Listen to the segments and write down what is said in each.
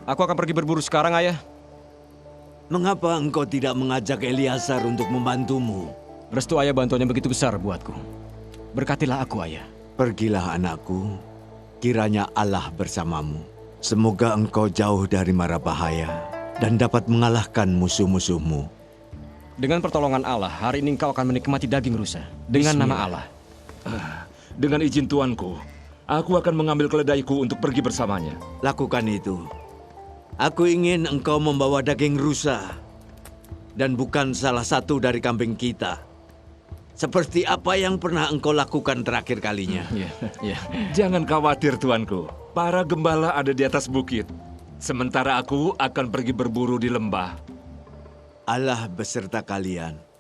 Aku akan pergi berburu sekarang, Ayah. Mengapa engkau tidak mengajak Eliasar untuk membantumu? Restu Ayah bantuannya begitu besar buatku. Berkatilah aku, Ayah. Pergilah anakku, kiranya Allah bersamamu. Semoga engkau jauh dari mara bahaya dan dapat mengalahkan musuh-musuhmu. Dengan pertolongan Allah, hari ini engkau akan menikmati daging rusa. Dengan nama Allah. Dengan izin tuanku, aku akan mengambil keledaiku untuk pergi bersamanya. Lakukan itu. Aku ingin engkau membawa daging rusa dan bukan salah satu dari kambing kita. Seperti apa yang pernah engkau lakukan terakhir kalinya. Iya. Jangan khawatir tuanku, para gembala ada di atas bukit. Sementara aku akan pergi berburu di lembah. Allah beserta kalian.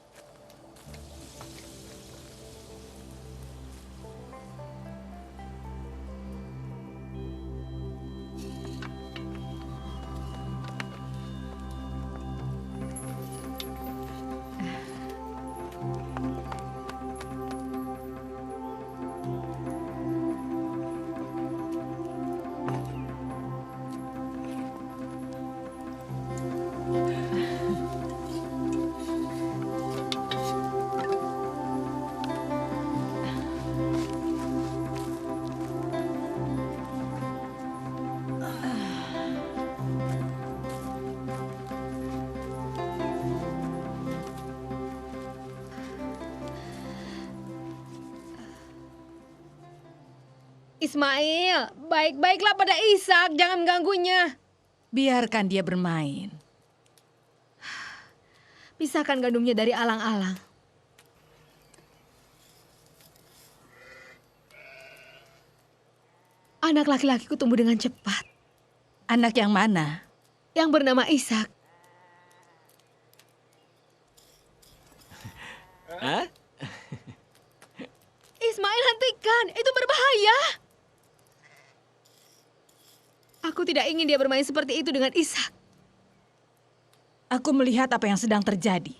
Ismail, baik-baiklah pada Ishak, jangan mengganggunya. Biarkan dia bermain. Pisahkan gandumnya dari alang-alang. Anak laki-lakiku tumbuh dengan cepat. Anak yang mana? Yang bernama Ishak. Hah? Ismail, hentikan, itu berbahaya. Aku tidak ingin dia bermain seperti itu dengan Ishak. Aku melihat apa yang sedang terjadi.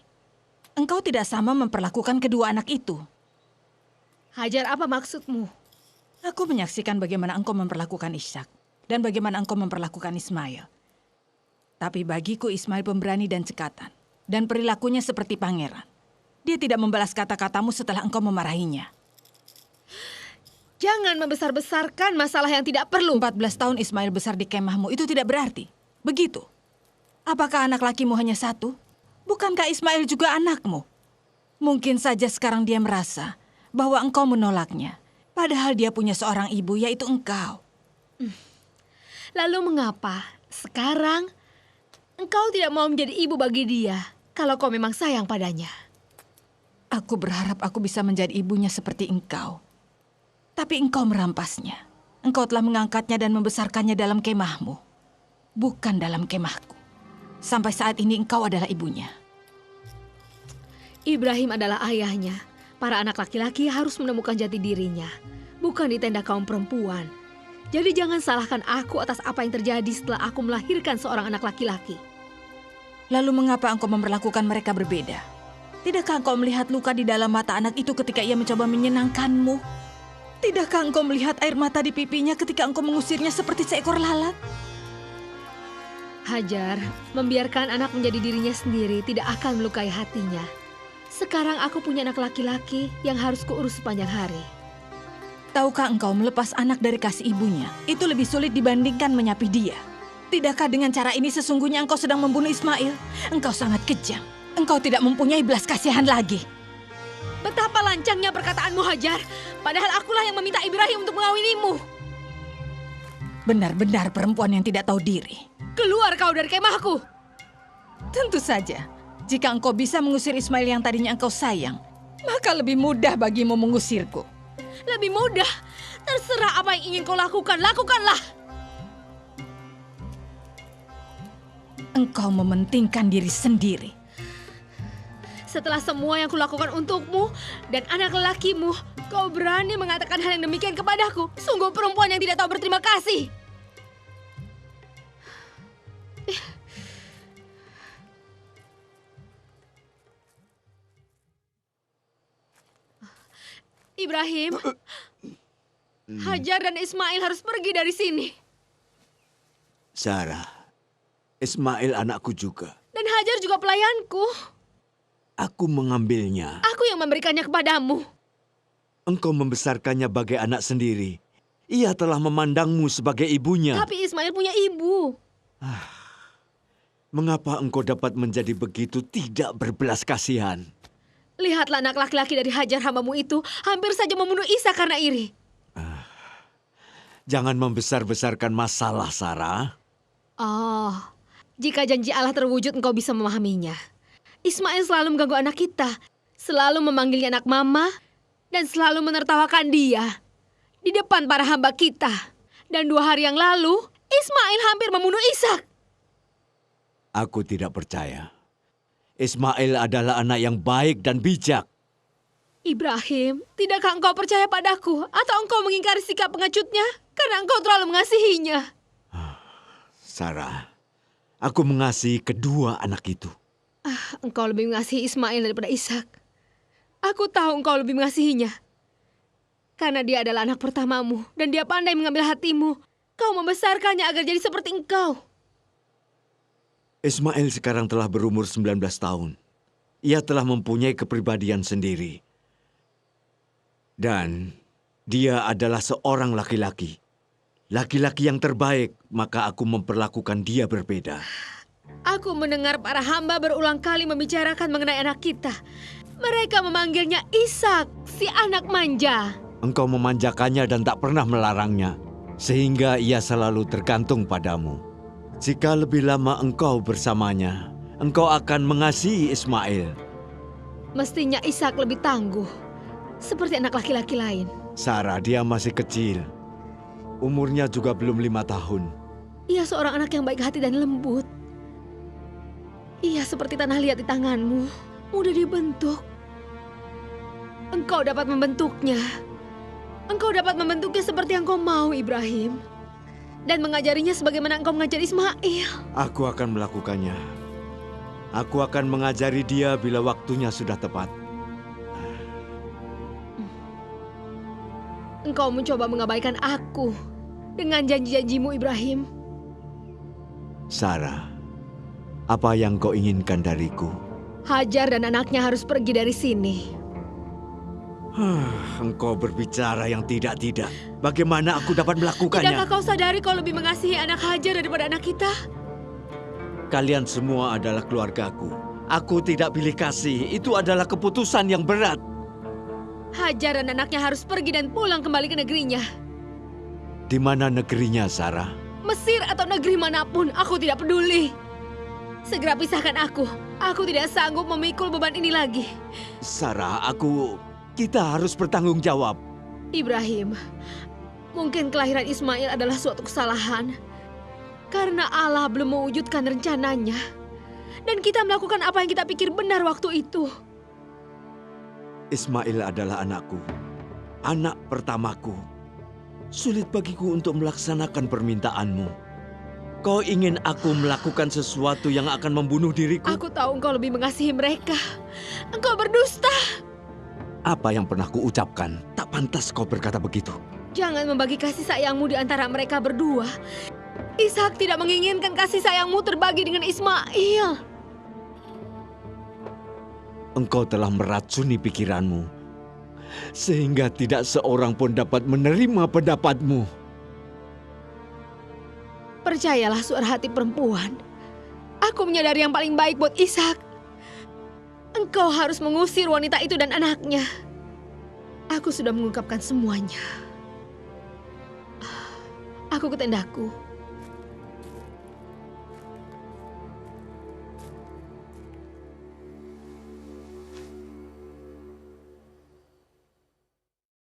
Engkau tidak sama memperlakukan kedua anak itu. Hajar, apa maksudmu? Aku menyaksikan bagaimana engkau memperlakukan Ishak dan bagaimana engkau memperlakukan Ismail. Tapi bagiku Ismail pemberani dan cekatan, dan perilakunya seperti pangeran. Dia tidak membalas kata-katamu setelah engkau memarahinya. Jangan membesar-besarkan masalah yang tidak perlu. 14 tahun Ismail besar di kemahmu itu tidak berarti. Begitu. Apakah anak lakimu hanya satu? Bukankah Ismail juga anakmu? Mungkin saja sekarang dia merasa bahwa engkau menolaknya. Padahal dia punya seorang ibu, yaitu engkau. Lalu mengapa sekarang engkau tidak mau menjadi ibu bagi dia kalau kau memang sayang padanya? Aku berharap aku bisa menjadi ibunya seperti engkau. Tapi engkau merampasnya. Engkau telah mengangkatnya dan membesarkannya dalam kemahmu. Bukan dalam kemahku. Sampai saat ini engkau adalah ibunya. Ibrahim adalah ayahnya. Para anak laki-laki harus menemukan jati dirinya. Bukan di tenda kaum perempuan. Jadi jangan salahkan aku atas apa yang terjadi setelah aku melahirkan seorang anak laki-laki. Lalu mengapa engkau memperlakukan mereka berbeda? Tidakkah engkau melihat luka di dalam mata anak itu ketika ia mencoba menyenangkanmu? Tidakkah engkau melihat air mata di pipinya ketika engkau mengusirnya seperti seekor lalat? Hajar, membiarkan anak menjadi dirinya sendiri tidak akan melukai hatinya. Sekarang aku punya anak laki-laki yang harus kuurus sepanjang hari. Tahukah engkau melepas anak dari kasih ibunya? Itu lebih sulit dibandingkan menyapi dia. Tidakkah dengan cara ini sesungguhnya engkau sedang membunuh Ismail? Engkau sangat kejam. Engkau tidak mempunyai belas kasihan lagi. Betapa lancangnya perkataanmu, Hajar. Padahal akulah yang meminta Ibrahim untuk mengawinimu. Benar-benar perempuan yang tidak tahu diri. Keluar kau dari kemahku. Tentu saja, jika engkau bisa mengusir Ismail yang tadinya engkau sayang, maka lebih mudah bagimu mengusirku. Lebih mudah? Terserah apa yang ingin kau lakukan, lakukanlah. Engkau mementingkan diri sendiri. Setelah semua yang kulakukan untukmu dan anak lelakimu, kau berani mengatakan hal yang demikian kepadaku. Sungguh perempuan yang tidak tahu berterima kasih. Ibrahim, Hajar dan Ismail harus pergi dari sini. Sarah, Ismail anakku juga. Dan Hajar juga pelayanku. Aku mengambilnya. Aku yang memberikannya kepadamu. Engkau membesarkannya bagai anak sendiri. Ia telah memandangmu sebagai ibunya. Tapi Ismail punya ibu. Mengapa engkau dapat menjadi begitu tidak berbelas kasihan? Lihatlah anak laki-laki dari Hajar hambamu itu hampir saja membunuh Isa karena iri. Jangan membesar-besarkan masalah, Sarah. Oh, jika janji Allah terwujud engkau bisa memahaminya. Ismail selalu mengganggu anak kita, selalu memanggilnya anak mama, dan selalu menertawakan dia di depan para hamba kita. Dan 2 hari yang lalu, Ismail hampir membunuh Ishak. Aku tidak percaya. Ismail adalah anak yang baik dan bijak. Ibrahim, tidakkah engkau percaya padaku? Atau engkau mengingkari sikap pengecutnya karena engkau terlalu mengasihinya? Sarah, aku mengasihi kedua anak itu. Engkau lebih mengasihi Ismail daripada Ishak. Aku tahu engkau lebih mengasihinya. Karena dia adalah anak pertamamu dan dia pandai mengambil hatimu. Kau membesarkannya agar jadi seperti engkau. Ismail sekarang telah berumur 19 tahun. Ia telah mempunyai kepribadian sendiri. Dan dia adalah seorang laki-laki. Laki-laki yang terbaik, maka aku memperlakukan dia berbeda. Aku mendengar para hamba berulang kali membicarakan mengenai anak kita. Mereka memanggilnya Ishak, si anak manja. Engkau memanjakannya dan tak pernah melarangnya, sehingga ia selalu tergantung padamu. Jika lebih lama engkau bersamanya, engkau akan mengasihi Ismail. Mestinya Ishak lebih tangguh, seperti anak laki-laki lain. Sarah, dia masih kecil. Umurnya juga belum 5 tahun. Ia seorang anak yang baik hati dan lembut. Ia seperti tanah liat di tanganmu, mudah dibentuk. Engkau dapat membentuknya. Engkau dapat membentuknya seperti yang kau mau, Ibrahim. Dan mengajarinya sebagaimana engkau mengajari Ismail. Aku akan melakukannya. Aku akan mengajari dia bila waktunya sudah tepat. Engkau mencoba mengabaikan aku dengan janji-janjimu, Ibrahim. Sarah, apa yang kau inginkan dariku? Hajar dan anaknya harus pergi dari sini. Engkau berbicara yang tidak-tidak. Bagaimana aku dapat melakukannya? Tidakkah kau sadari kau lebih mengasihi anak Hajar daripada anak kita? Kalian semua adalah keluargaku. Aku tidak pilih kasih. Itu adalah keputusan yang berat. Hajar dan anaknya harus pergi dan pulang kembali ke negerinya. Di mana negerinya, Sarah? Mesir atau negeri manapun, aku tidak peduli. Segera pisahkan aku. Aku tidak sanggup memikul beban ini lagi. Sarah, kita harus bertanggung jawab. Ibrahim, mungkin kelahiran Ismail adalah suatu kesalahan. Karena Allah belum mewujudkan rencananya. Dan kita melakukan apa yang kita pikir benar waktu itu. Ismail adalah anakku. Anak pertamaku. Sulit bagiku untuk melaksanakan permintaanmu. Kau ingin aku melakukan sesuatu yang akan membunuh diriku? Aku tahu engkau lebih mengasihi mereka. Engkau berdusta. Apa yang pernah kuucapkan? Tak pantas kau berkata begitu. Jangan membagi kasih sayangmu di antara mereka berdua. Ishak tidak menginginkan kasih sayangmu terbagi dengan Ismail. Engkau telah meracuni pikiranmu, sehingga tidak seorang pun dapat menerima pendapatmu. Percayalah suara hati perempuan. Aku menyadari yang paling baik buat Ishak. Engkau harus mengusir wanita itu dan anaknya. Aku sudah mengungkapkan semuanya. Aku ke tendaku.